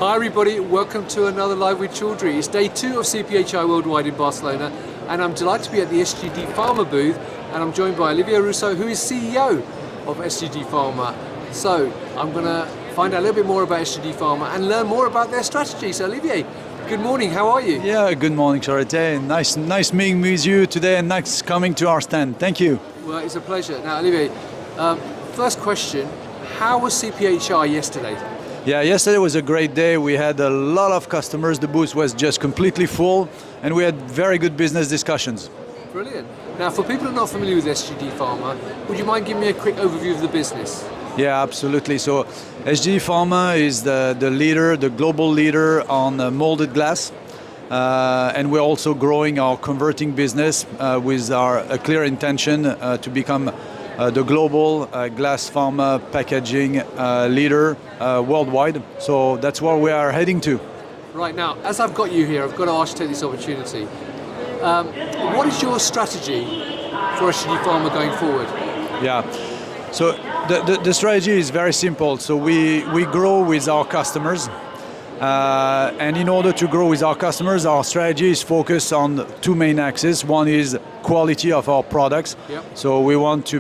Hi everybody, welcome to another Live with Chaudhry. It's day 2 of CPHI Worldwide in Barcelona, and I'm delighted to be at the SGD Pharma booth, and I'm joined by Olivier Rousseau, who is CEO of SGD Pharma. So I'm going to find out a little bit more about SGD Pharma and learn more about their strategy. So Olivier, good morning, how are you? Yeah, good morning, Charité. Nice meeting with you today, and nice coming to our stand. Thank you. Well, it's a pleasure. Now Olivier, first question, how was CPHI yesterday? Yeah, yesterday was a great day. We had a lot of customers. The booth was just completely full, and we had very good business discussions. Brilliant. Now, for people who are not familiar with SGD Pharma, would you mind giving me a quick overview of the business? Yeah, absolutely. So SGD Pharma is the leader, the global leader on molded glass. And we're also growing our converting business with a clear intention to become the global glass pharma packaging leader worldwide. So that's where we are heading to. Right, now, as I've got you here, I've got to ask you to take this opportunity. What is your strategy for SGD Pharma going forward? Yeah, so the strategy is very simple. So we grow with our customers. And in order to grow with our customers, our strategy is focused on two main axes. One is quality of our products. Yep. So we want to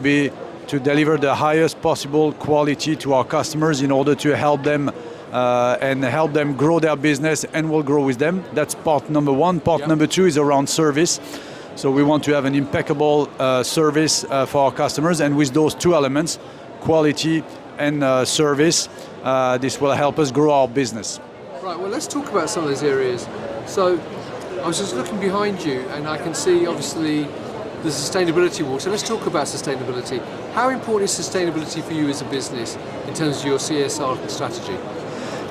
deliver the highest possible quality to our customers in order to help them and help them grow their business, and we'll grow with them. That's part number one. Part number two is around service. So we want to have an impeccable service for our customers, and with those two elements, quality and service, this will help us grow our business. Right, well, let's talk about some of those areas. So I was just looking behind you, and I can see obviously the sustainability wall. So let's talk about sustainability. How important is sustainability for you as a business in terms of your CSR strategy?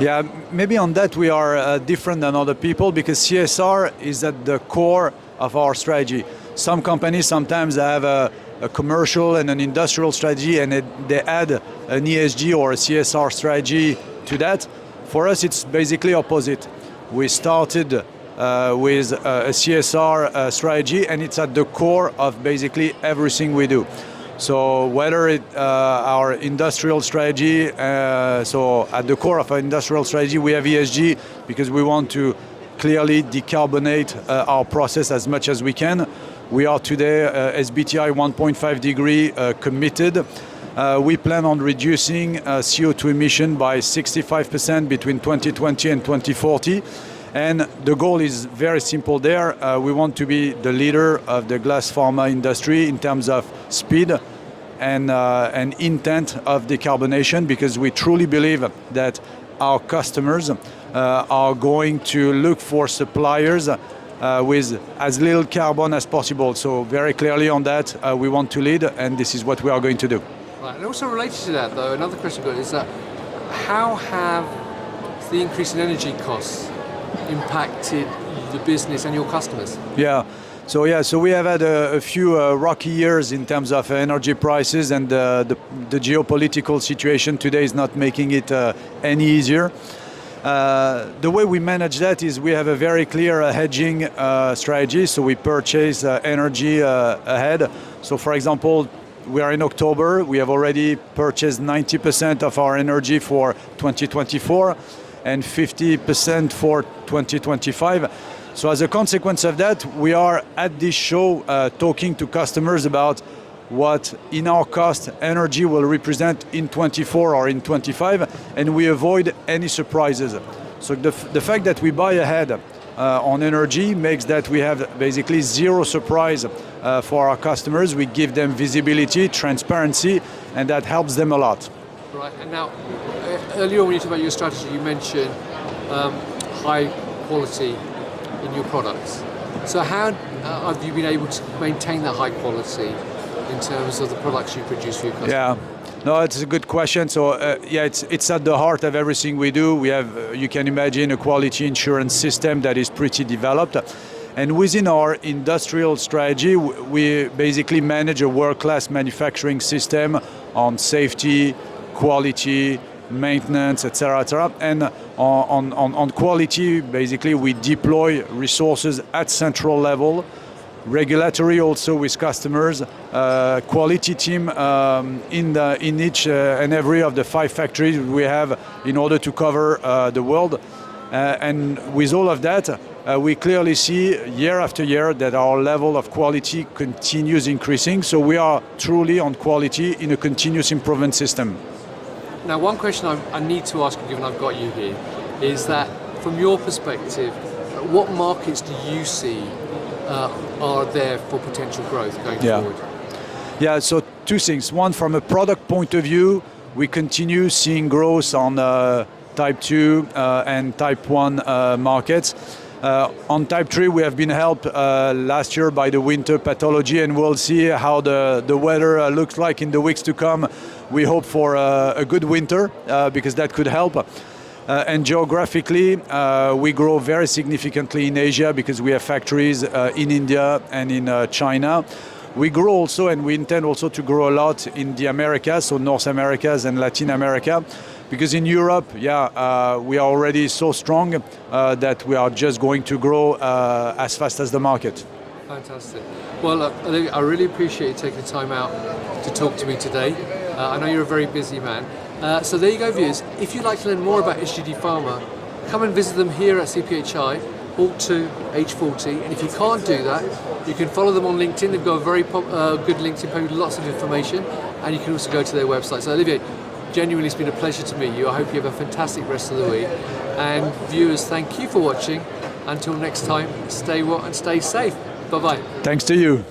Yeah, maybe on that we are different than other people, because CSR is at the core of our strategy. Some companies sometimes have a commercial and an industrial strategy, and they add an ESG or a CSR strategy to that. For us, it's basically opposite. We started with a CSR strategy, and it's at the core of basically everything we do. So whether our industrial strategy, so at the core of our industrial strategy, we have ESG because we want to clearly decarbonate our process as much as we can. We are today SBTi 1.5 degree committed. We plan on reducing CO2 emission by 65% between 2020 and 2040. And the goal is very simple there. We want to be the leader of the glass pharma industry in terms of speed and intent of decarbonation, because we truly believe that our customers are going to look for suppliers with as little carbon as possible. So very clearly on that, we want to lead, and this is what we are going to do. Right, and also related to that though, another question I've got is that how have the increase in energy costs impacted the business and your customers? So we have had a few rocky years in terms of energy prices, and the geopolitical situation today is not making it any easier. The way we manage that is we have a very clear hedging strategy, so we purchase energy ahead. So for example, we are in October, we have already purchased 90% of our energy for 2024 and 50% for 2025. So as a consequence of that, we are at this show talking to customers about what in our cost energy will represent in 24 or in 25, and we avoid any surprises. So the fact that we buy ahead on energy makes that we have basically zero surprise for our customers. We give them visibility, transparency, and that helps them a lot. Right, and now earlier when you talked about your strategy, you mentioned high quality in your products. So how have you been able to maintain that high quality in terms of the products you produce for your customers? Yeah, no, it's a good question. So it's at the heart of everything we do. We have, you can imagine, a quality insurance system that is pretty developed. And within our industrial strategy, we basically manage a world-class manufacturing system on safety, quality, maintenance, etc., etc. And on quality, basically, we deploy resources at central level regulatory also with customers, quality team in each and every of the 5 factories we have in order to cover the world. And with all of that, we clearly see year after year that our level of quality continues increasing. So we are truly on quality in a continuous improvement system. Now, one question I need to ask you, given I've got you here, is that from your perspective, what markets do you see are there for potential growth going forward? Yeah, so 2 things. One, from a product point of view, we continue seeing growth on type 2 and type 1 markets. On type 3, we have been helped last year by the winter pathology, and we'll see how the weather looks like in the weeks to come. We hope for a good winter because that could help. And geographically, we grow very significantly in Asia because we have factories in India and in China. We grow also, and we intend also to grow a lot in the Americas, so North Americas and Latin America. Because in Europe, we are already so strong that we are just going to grow as fast as the market. Fantastic. Well, I really appreciate you taking the time out to talk to me today. I know you're a very busy man. So there you go, viewers. If you'd like to learn more about SGD Pharma, come and visit them here at CPHI, Hall 2, H40. And if you can't do that, you can follow them on LinkedIn. They've got a very good LinkedIn page with lots of information. And you can also go to their website. So Olivier, genuinely it's been a pleasure to meet you. I hope you have a fantastic rest of the week. And viewers, thank you for watching. Until next time, stay well and stay safe. Bye-bye. Thanks to you.